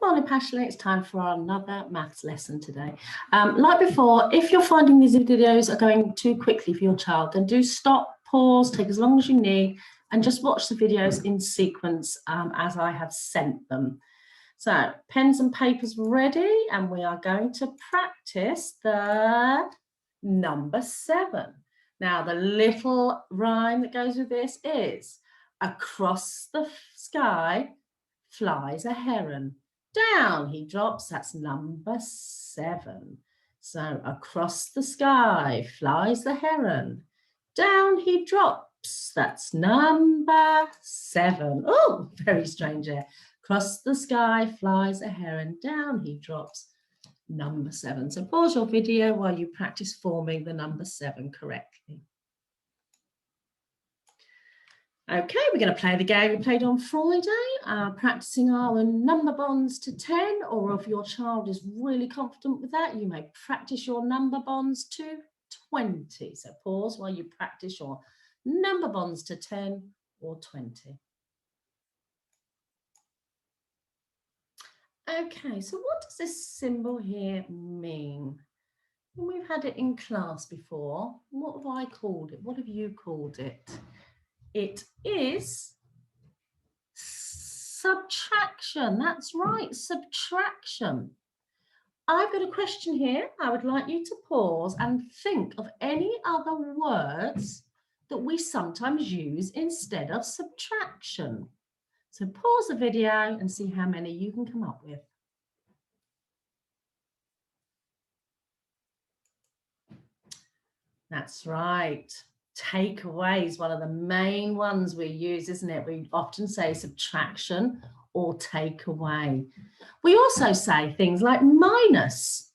Morning, Passionate. It's time for another maths lesson today. Like before, if you're finding these videos are going too quickly for your child, then do stop, pause, take as long as you need, and just watch the videos in sequence as I have sent them. So, pens and papers ready, and we are going to practice the number 7. Now, the little rhyme that goes with this is, across the sky flies a heron. Down he drops, that's number 7. So across the sky flies the heron. Down he drops, that's number 7. Oh, very strange there. Across the sky flies a heron. Down he drops, number 7. So pause your video while you practice forming the number 7 correctly. Okay, we're going to play the game we played on Friday, practicing our number bonds to 10, or if your child is really confident with that, you may practice your number bonds to 20. So pause while you practice your number bonds to 10 or 20. Okay, so what does this symbol here mean? We've had it in class before. What have I called it? What have you called it? It is subtraction. That's right, subtraction. I've got a question here. I would like you to pause and think of any other words that we sometimes use instead of subtraction. So pause the video and see how many you can come up with. That's right. Take away is one of the main ones we use, isn't it? We often say subtraction or take away. We also say things like minus,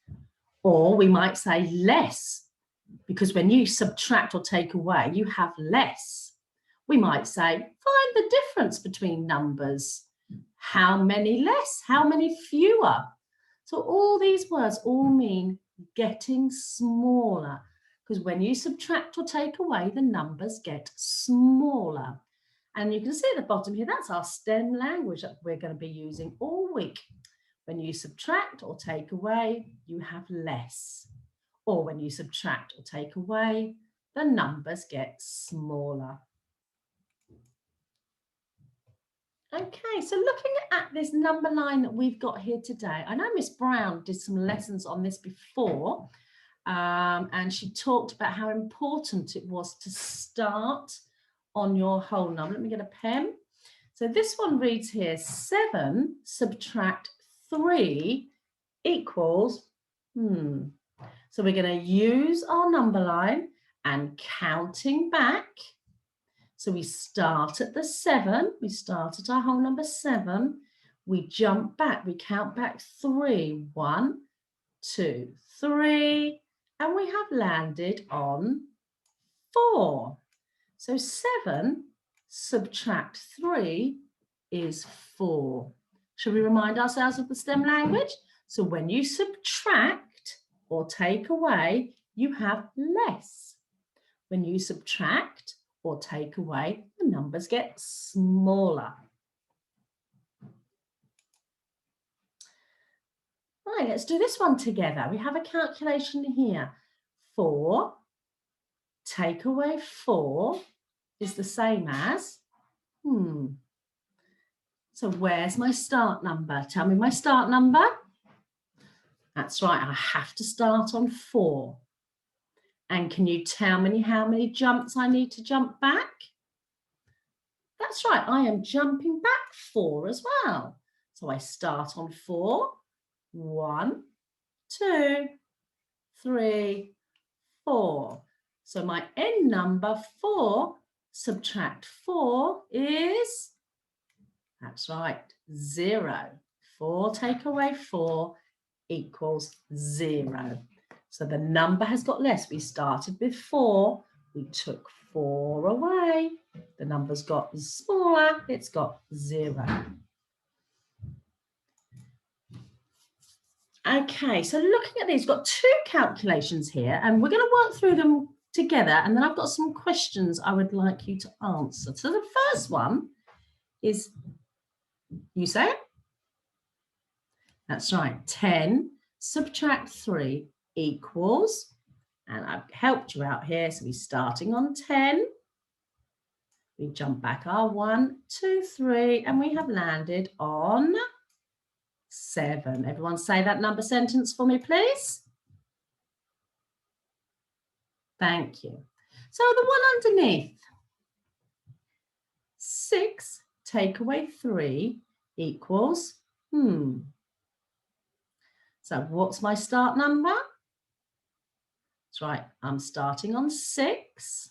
or we might say less, because when you subtract or take away, you have less. We might say, find the difference between numbers. How many less? How many fewer? So all these words all mean getting smaller, because when you subtract or take away, the numbers get smaller. And you can see at the bottom here, that's our STEM language that we're going to be using all week. When you subtract or take away, you have less. Or when you subtract or take away, the numbers get smaller. Okay, so looking at this number line that we've got here today, I know Miss Brown did some lessons on this before, and she talked about how important it was to start on your whole number. Let me get a pen. So this one reads here, 7 subtract 3 equals, So we're going to use our number line and counting back. So we start at the 7, we start at our whole number 7, we jump back, we count back 3, 1, 2, 3, and we have landed on 4. So 7 subtract 3 is 4. Shall we remind ourselves of the STEM language? So when you subtract or take away, you have less. When you subtract or take away, the numbers get smaller. Right, let's do this one together. We have a calculation here. 4 take away 4 is the same as, So where's my start number? Tell me my start number. That's right, I have to start on 4. And can you tell me how many jumps I need to jump back? That's right, I am jumping back 4 as well. So I start on 4. 1, 2, 3, 4. So my end number 4, subtract 4 is, that's right, 0. 4 take away 4 equals 0. So the number has got less. We started with 4, we took 4 away. The number's got smaller, it's got 0. Okay, so looking at these, we've got 2 calculations here, and we're going to work through them together, and then I've got some questions I would like you to answer. So the first one is, you say it? That's right, 10 subtract 3 equals, and I've helped you out here, so we're starting on 10. We jump back our 1, 2, 3, and we have landed on 7. Everyone say that number sentence for me, please. Thank you. So the one underneath, 6 take away 3 equals, So what's my start number? That's right, I'm starting on 6.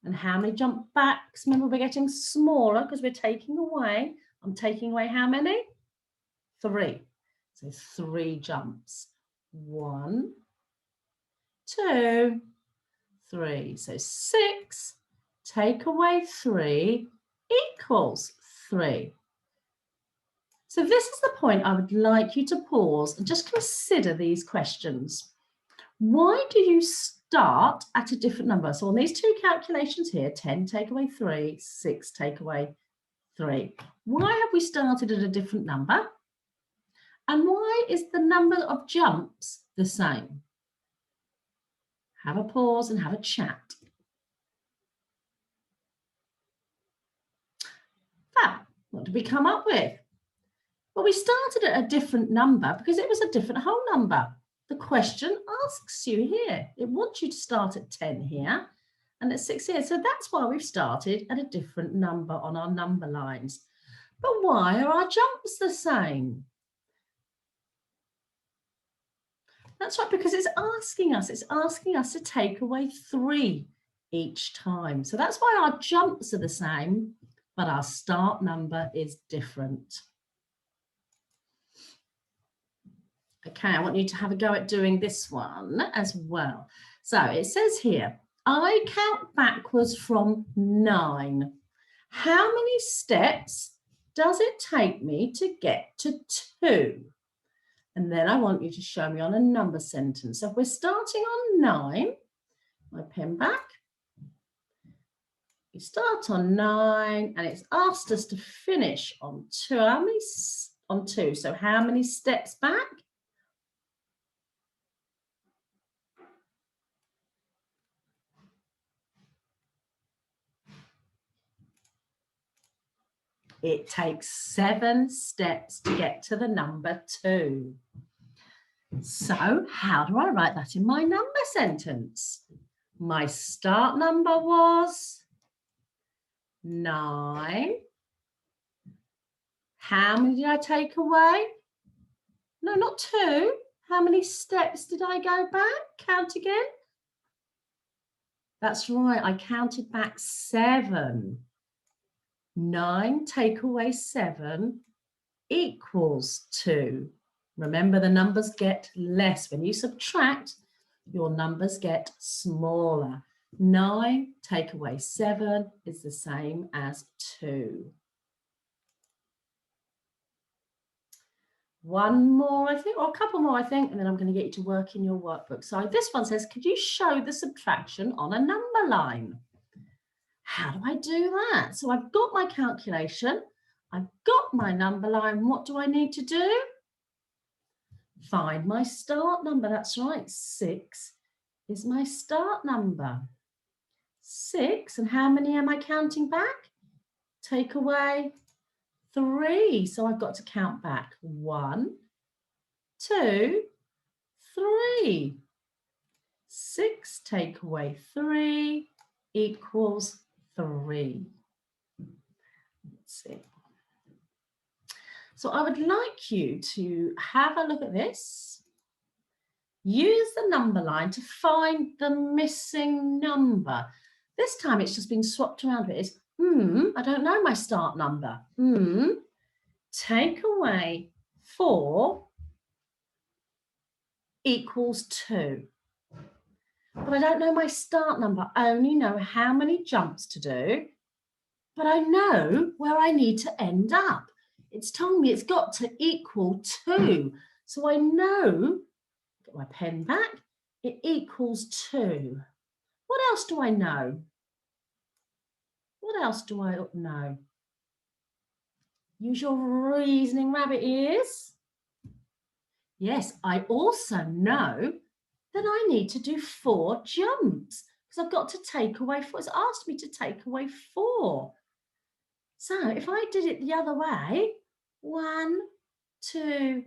And how many jump backs? Remember, we're getting smaller because we're taking away. I'm taking away how many? 3. So 3 jumps. 1, 2, 3. So 6 take away 3 equals 3. So this is the point I would like you to pause and just consider these questions. Why do you start at a different number? So on these two calculations here, 10 take away 3, 6 take away 3. Why have we started at a different number? And why is the number of jumps the same? Have a pause and have a chat. Fab. What did we come up with? Well, we started at a different number because it was a different whole number. The question asks you here. It wants you to start at 10 here and at 6 here. So that's why we've started at a different number on our number lines. But why are our jumps the same? That's right, because it's asking us to take away 3 each time. So that's why our jumps are the same, but our start number is different. Okay, I want you to have a go at doing this one as well. So it says here, I count backwards from 9. How many steps does it take me to get to 2? And then I want you to show me on a number sentence. So if we're starting on 9, my pen back. We start on 9 and it's asked us to finish on 2. How many on 2? So how many steps back? It takes 7 steps to get to the number 2. So how do I write that in my number sentence? My start number was 9. How many did I take away? No, not 2. How many steps did I go back? Count again. That's right, I counted back 7. 9 take away 7 equals 2. Remember, the numbers get less. When you subtract, your numbers get smaller. 9 take away 7 is the same as 2. One more, I think, or a couple more, I think, and then I'm going to get you to work in your workbook. So this one says, could you show the subtraction on a number line? How do I do that? So I've got my calculation, I've got my number line. What do I need to do? Find my start number. That's right, 6 is my start number. 6, and how many am I counting back? Take away 3. So I've got to count back 1, 2, 3. 6 take away 3 equals 3. Let's see. So I would like you to have a look at this. Use the number line to find the missing number. This time it's just been swapped around. It's, I don't know my start number. Take away 4 equals 2. But I don't know my start number. I only know how many jumps to do, but I know where I need to end up. It's told me it's got to equal 2. So I know, get my pen back, it equals 2. What else do I know? What else do I know? Use your reasoning rabbit ears. Yes, I also know that I need to do 4 jumps because I've got to take away 4. It's asked me to take away 4. So if I did it the other way, 1, 2,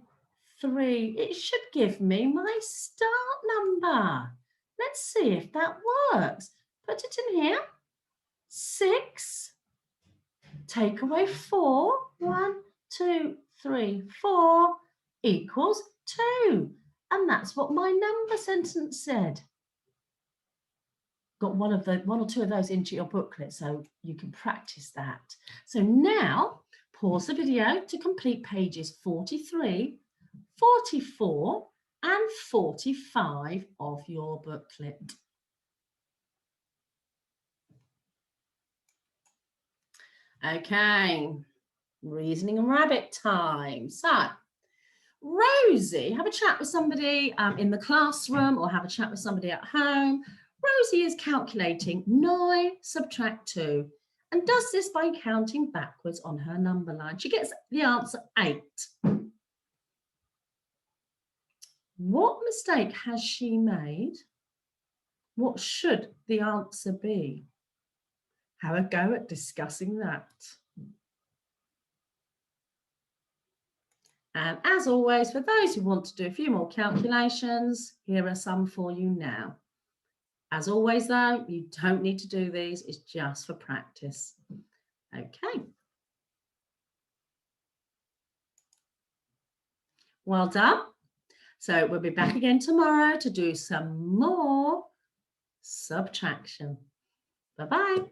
3, it should give me my start number. Let's see if that works. Put it in here. 6, take away 4. 1, 2, 3, 4 equals 2. And that's what my number sentence said. Got one or two of those into your booklet so you can practice that. So now pause the video to complete pages 43, 44 and 45 of your booklet. Okay, reasoning and rabbit time. So Rosie, have a chat with somebody in the classroom or have a chat with somebody at home. Rosie is calculating 9 subtract 2 and does this by counting backwards on her number line. She gets the answer 8. What mistake has she made? What should the answer be? Have a go at discussing that. And as always, for those who want to do a few more calculations, here are some for you now. As always, though, you don't need to do these. It's just for practice. Okay. Well done. So we'll be back again tomorrow to do some more subtraction. Bye-bye.